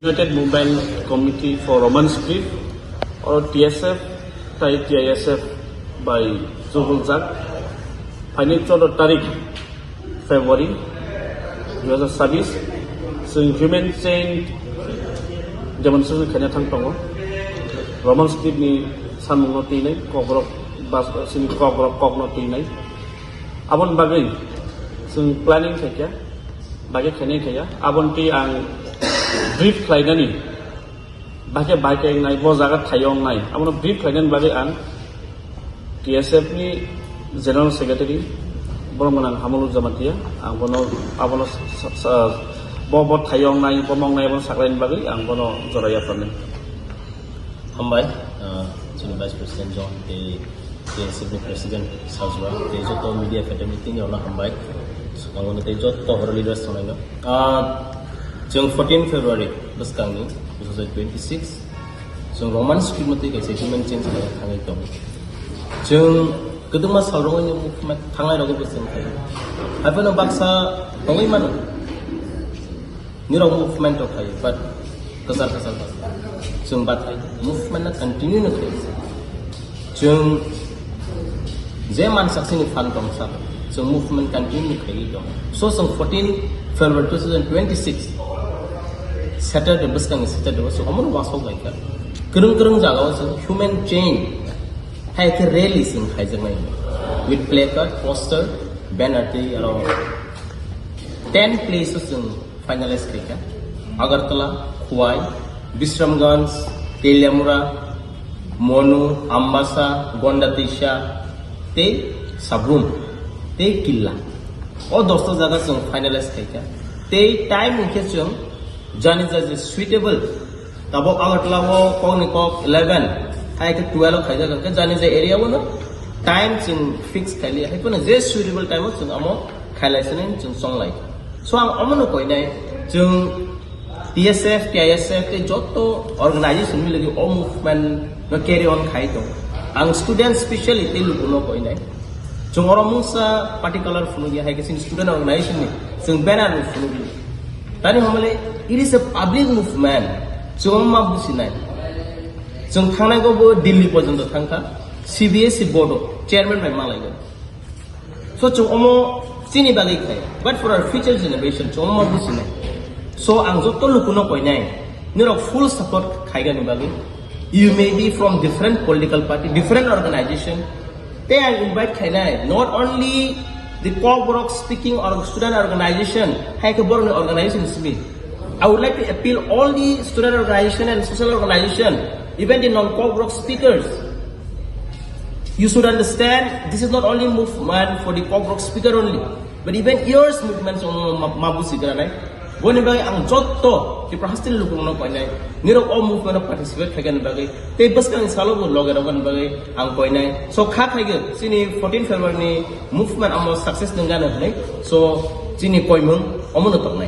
United Movement Committee for Roman Script or TSF by TISF by Zubul Zak. Final 14 tarik February 2024 ซึ่ง Human Chain demonstration ขณะทั้งตรงRoman Script นี้สันมุนตีนี้กอกรบาสสิ่งกอกรบกอกนตีนี้abon bagaiซึ่ง planning ใช่ไหมbagai ขณะใช่ไหมabon ที่อังbrief ใครนั่นนี่bagai bagai ไงบ่จักไทยองไงabon brief ใครนั่น bagai อัน TSF นี้ General Secretary Bormanang Hamulu Zamatia angkono abono bobot thayong nai pomong nai bon saklain bagai angkono joraya panen Hambai Senior Vice President John the TSF President Sajwa the joto media fraternity ni ona hambai angkono the joto hor leaders sonai no jung 14 February baskang ni 2026 so Roman Script mate kaise human change la thangai to jung kedua salong ini movement thangai ragu berseng kaya. Apa nak baksa pengai mana? Ni ragu movement tu kaya, but kesal. Sumbat kaya movement nak continue nak kaya. Jung zaman saksi ni fan tong sab. So movement continue kaya itu. So 14 February 2026 Saturday berseng Saturday. So amun wasau kaya. Kerung jaga so human change. Hai ke rally sing khai jang nai with placard poster banner ti around 10 places in finalist krika Agartala Khwai Bisramganj Teliamura Monu Ambasa Gondatisha te Sabrum te Killa all dosto jaga sing finalist krika te time ke chung jani is suitable tabo Agartala wo kong 11 hai ke 12 khai jaga ke jani je area wo no time chung fix khali hai puna je suitable time chung amo khalai senen chung song lai so ang amon koi nai chung TSF TISF ke joto organization mi lagi all movement no carry on khai to ang student specially te lu no koi nai chung oromung sa particular funu gi hai ke student organization ni chung banner nu funu gi tani hamale it is a public movement chung ma businai जों थांनायखौबो दिल्ली पर्यन्त थांखा CBSE board chairman by Malaga so जों अमो सिनि बागै खाय but for our future generation जों अमो बुजिनाय so आं जत लुकुनो कयनाय निरो full support खायगानि बागै you may be from different political party different organization they are invite खायनाय not only the Koborok speaking or student organization hay ke borne organization smi I would like to appeal all the student organization and social organization even the non-Koborok speakers. You should understand this is not only movement for the Koborok speaker only, but even yours movements on Mabusi Granai. When you ang jotto, the Prahastil Lukuno Poinai, Niro all movement of participate again bagay, they buskan salo logeravan bagay, ang Poinai. So Kakagan, Sini 14 February movement almost success Nangana, so Sini Poimung, Omonotong.